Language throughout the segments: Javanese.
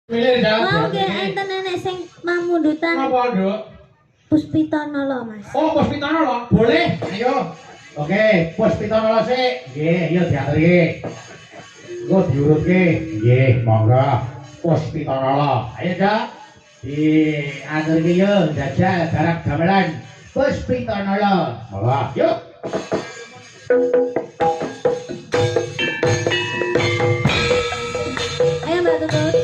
Milih dah. Mau nggih enten nenek sing mamundutan. Apa, Nduk? Puspitono lho, Mas. Oh, Puspitono lho. Boleh. Ayo. Oke, Puspitono lho sik. Nggih, iya diaturi. Engko diurutke. Nggih, monggo. Puspitono lho. Ayo, Dak. Diaturke yo jajal barang gamelan. Puspitono lho. Monggo, yuk. Ayo Mbak Tutut.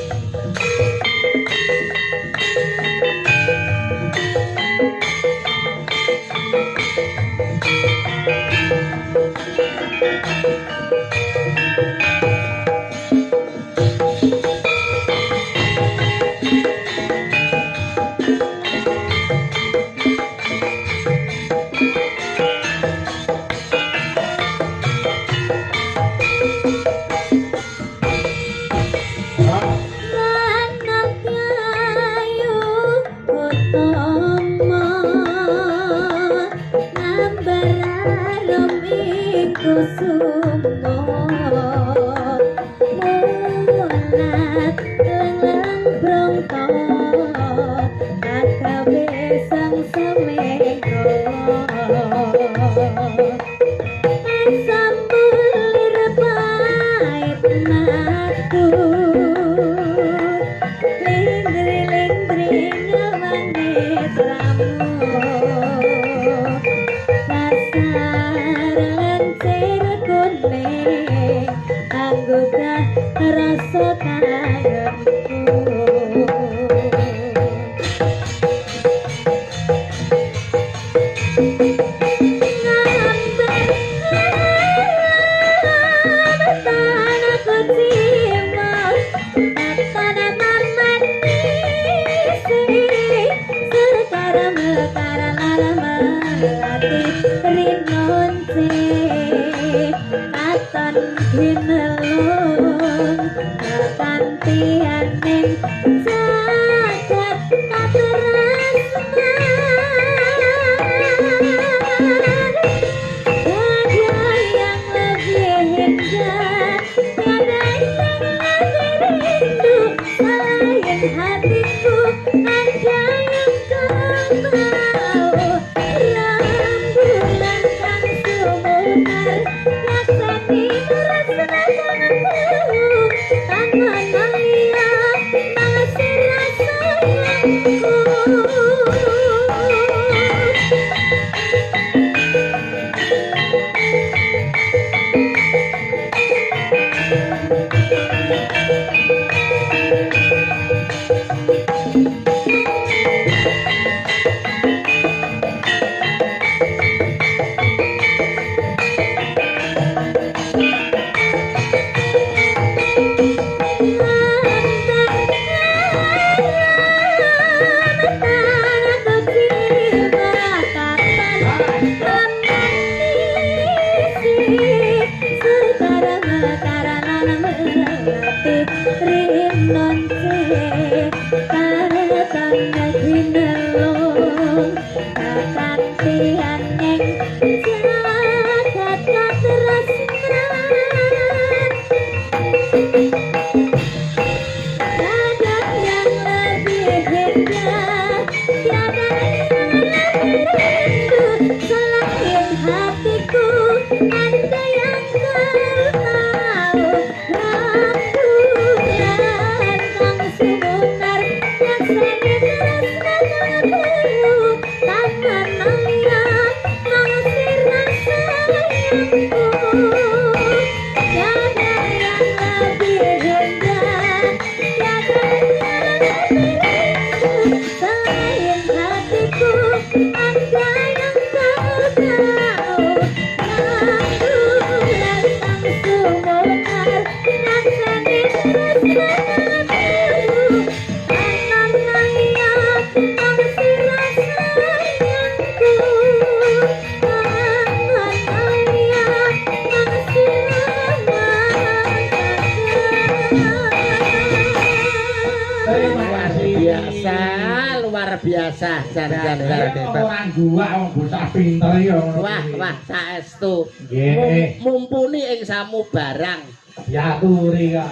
biasa jan-jan orang gua wong bocah pinter ya wah saestu nggih mumpuni ing samu barang diaturi kok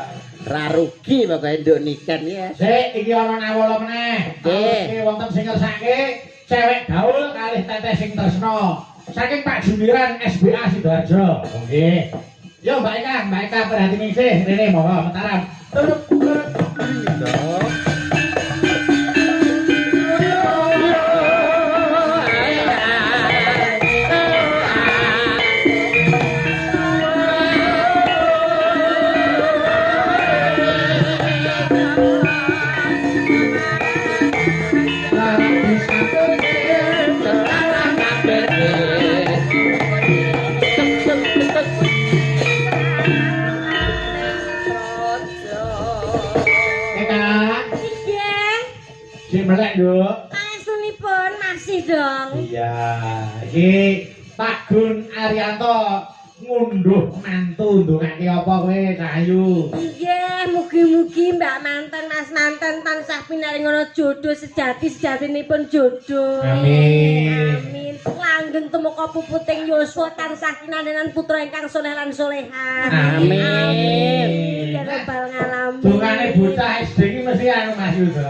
Ra rugi pokoke nduk niken ya. Sik iki ana nawala meneh. Nggih. Iki wonten sing ngersake cewek gaul kalih teteh sing tresno. Saking Pak Jumiran SBA Sidoarjo. Nggih. Yo Mbak Eka perhati sih rene monggo Mataram. Turut. Si melek Nduk. Pangestunipun masih dong. Iya, iki Pak Gun Arianto ngunduh mantu ndongake apa kowe Cahayu. Nggih, mugi-mugi Mbak manten Mas manten tansah pinaringono jodoh sejati-sejatinipun jodoh. Amin. Amin. Langgeng tumeka puputing yuswa tansah kinandenan putra ingkang saleh lan salehah. Amin. Ya robbal ngalamin. Dungane bocah SD iki mesti anu Mas Yudo.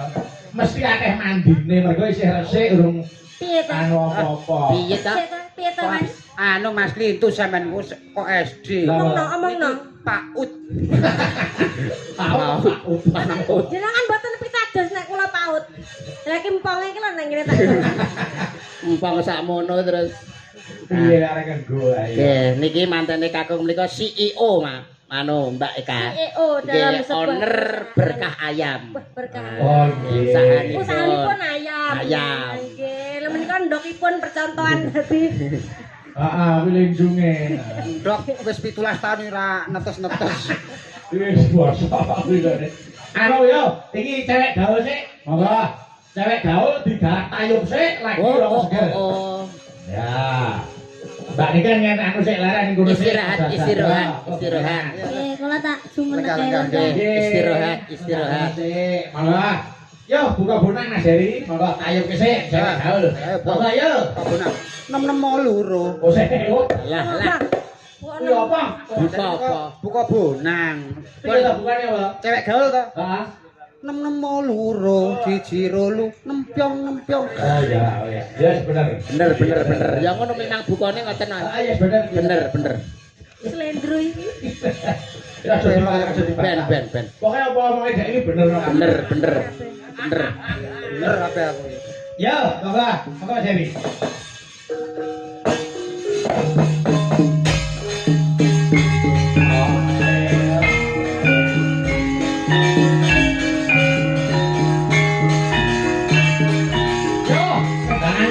Mesti akeh mandine mergo isih resik urung Piye to? anu apa-apa. Piye ta? Piye to, Mas? Anu Mas Lintu sampean kok SD. Omongno. Paut. Paut. Jenengan mboten pitados nek kula paut. Lah ki emponge iki lho nang ngene tak. Empang sakmono terus. Piye arek nggo ae. Nggih, niki mantene kakung menika CEO, Mas. Anu Mbak Eka. CEO dalam Nggih, sebuah owner berkah ayam. berkah. Oh, nggih. Usahanipun ayam. Ayam. Nggih, lha menika ndokipun percontohan dadi Heeh, kuwi linjunge. Dok wis 17 tahun ora netes-netes. Wis basa kuwi kok. Anu yo, iki cewek gaul sik. Monggo. Cewek gaul digarap tayub sik lagi Oh, seger. Ya. Mbak Niken yen anu sik laran ngono sik. Istirahat. kula tak sumenek Istirahat. Sik, monggo. Yo, buka bonang Mas Heri. Monggo tayub ke sik cewek gaul. Monggo yo. Kabuna. 662. Oh, sik. Oh, Lah. kuwi apa? Buka apa? Buka bonang. Piye ta bukane, Pak? Cewek gaul to? Heeh. 662 siji rolu nempyong. Oh ya. Yes, bener. Bener. Ya ngono memang bukane ngoten. Ah, yes, bener. Bener. Slendro iki. Ya, Ben. Pokoknya apa omongnya dia ini bener. Bener apa aku. Ya, monggo Mas Heri. Tebang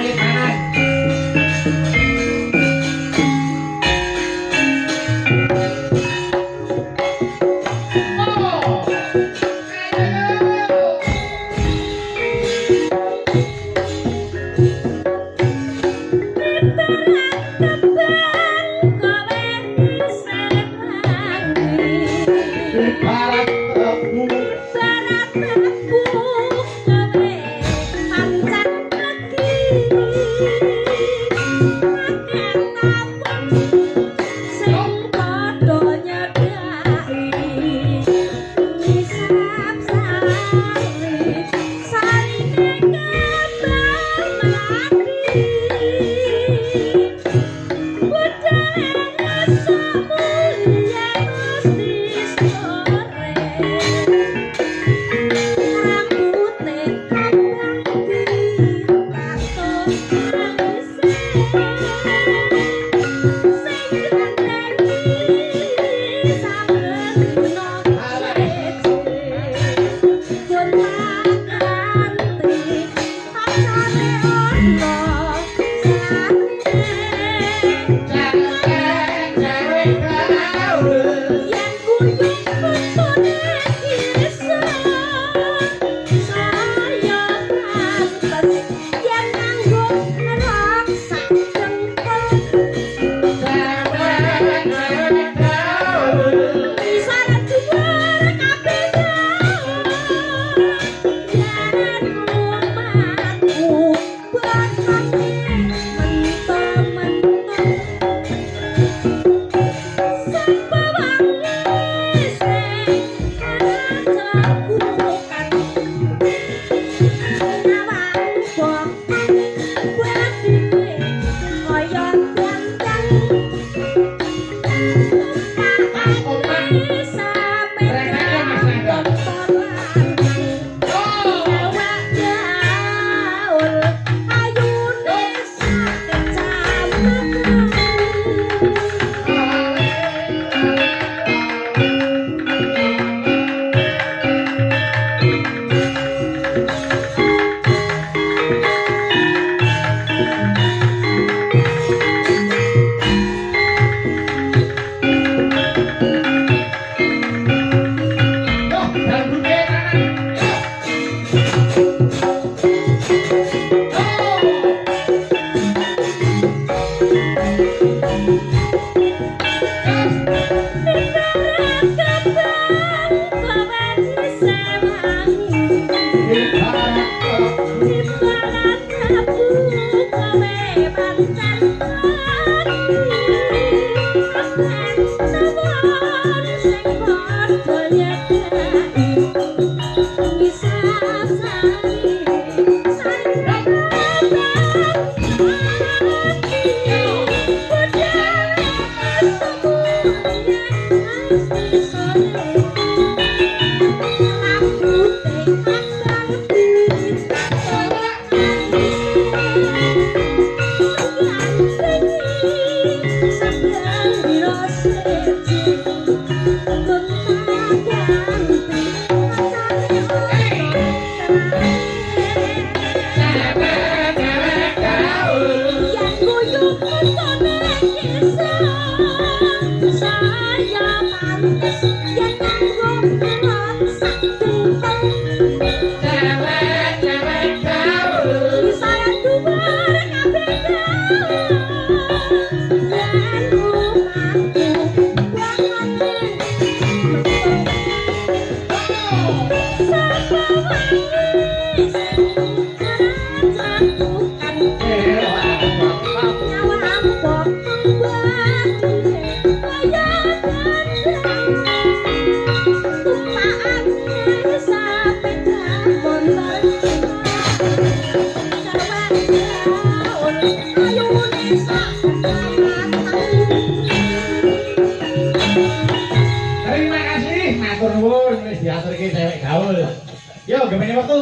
ini waktu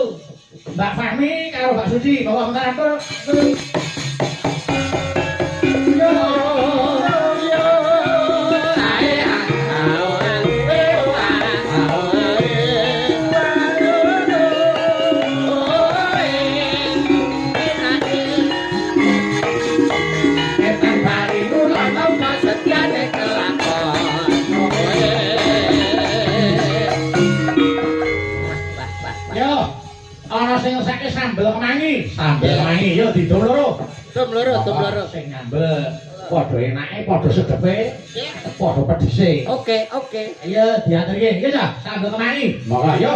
Mbak Fahmi karo Mbak Suci bawa bentar atur. Yo yo ae awan ana sing ngesake sambel kemangi. Sambel kemangi yo didum loro. Dum loro. Sing nyambel padha enake, padha sedepe, padha pedhise. Oke. Ayo diaturke. Iya ta, sambel kemangi. Monggo yo.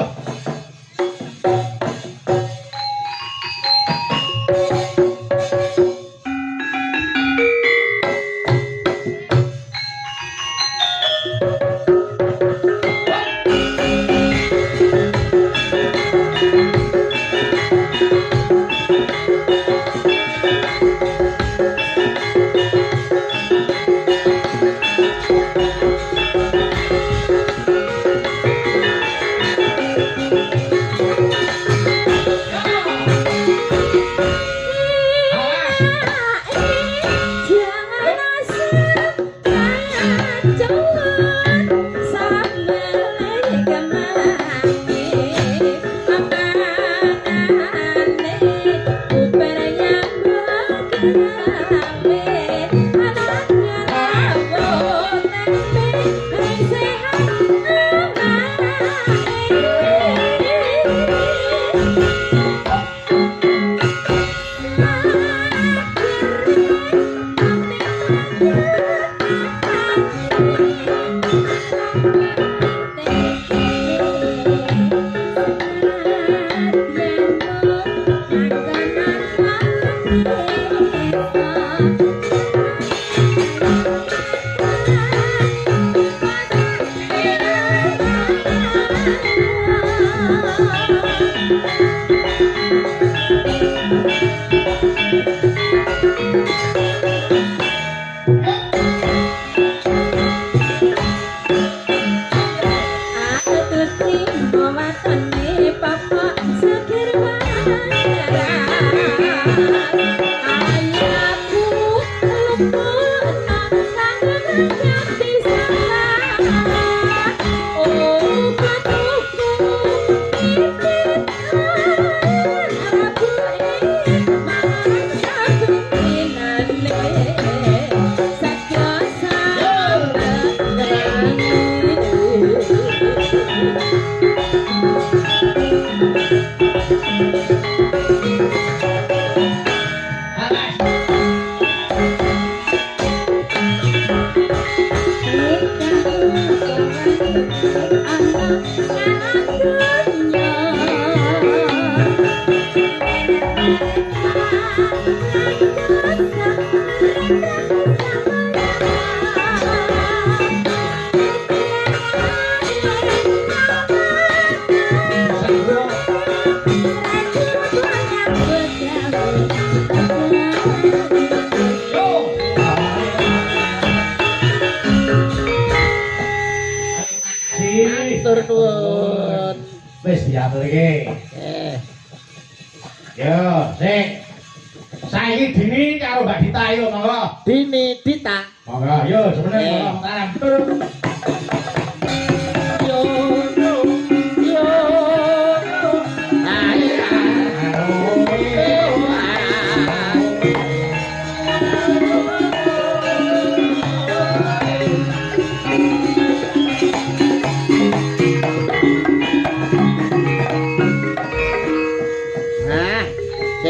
Wis diaturke. Yo, sing saiki Dini karo Mbak Dita yo monggo. Dini Dita. Monggo, yo semene monggo taran. Yo.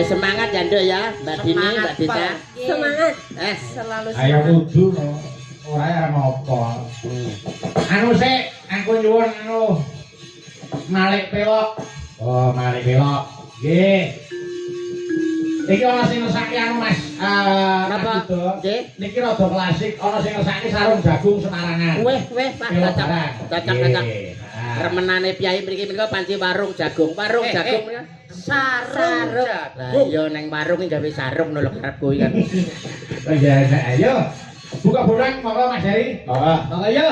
Semangat ya Nduk ya, Mbak Dini, Mbak Dita. Semangat. Selalu semangat. Ayo kudu ora ya ngopo. Anu sik, aku nyuwun anu Malik Pelok. Oh, Malik Pelok. Nggih. Iki ana sing ngesaki anu Mas. Napa? Nggih. Niki rada klasik, ana sing ngesaki sarung jagung Semarangan. Weh, Pak, cocok. Remenane piyai mriki menika panci warung jagung. Warung jagung sarung. Lah iya ning warung iki gawe sarung lho karepku iki kan. Oh iya, ayo. Buka bulan monggo Mas Heri. Monggo yo.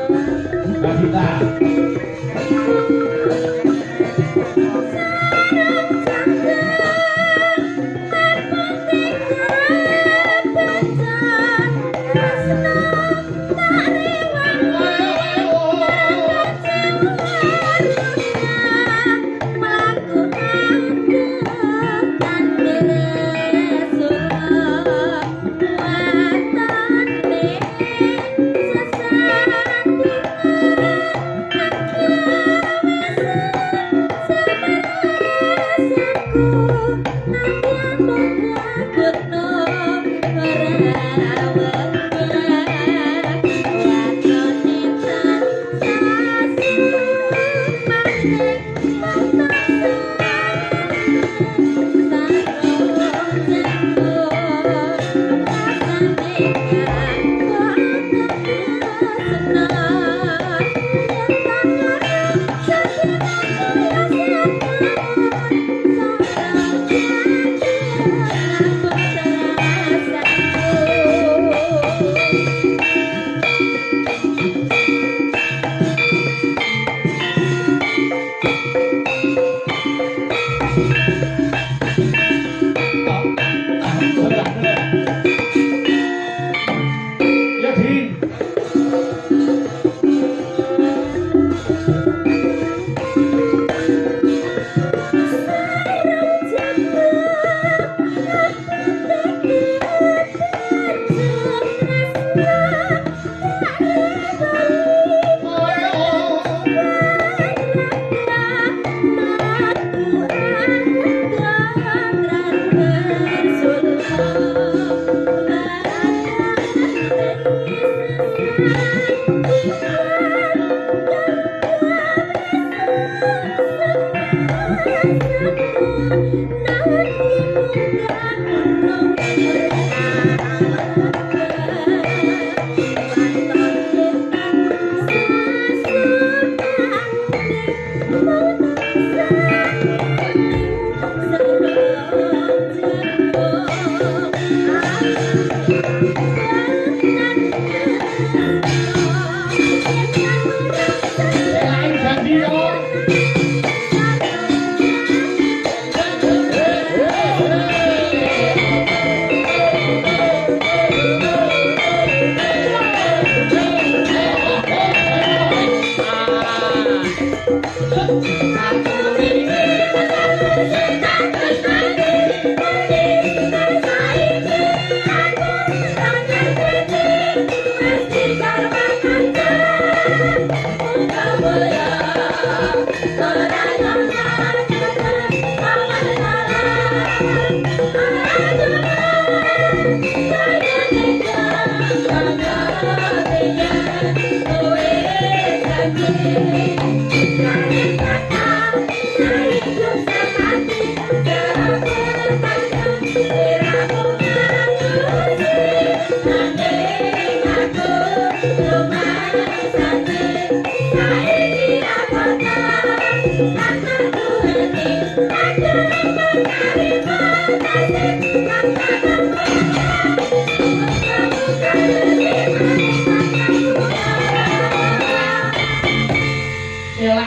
Mbak Dita.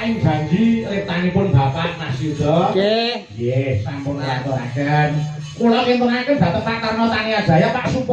Ing janji riptanipun Bapak Mas Yuda. Nggih. Nggih, sampun aturaken. Kula kintunaken dhateng Pak Karno Tania Jaya Pak Supo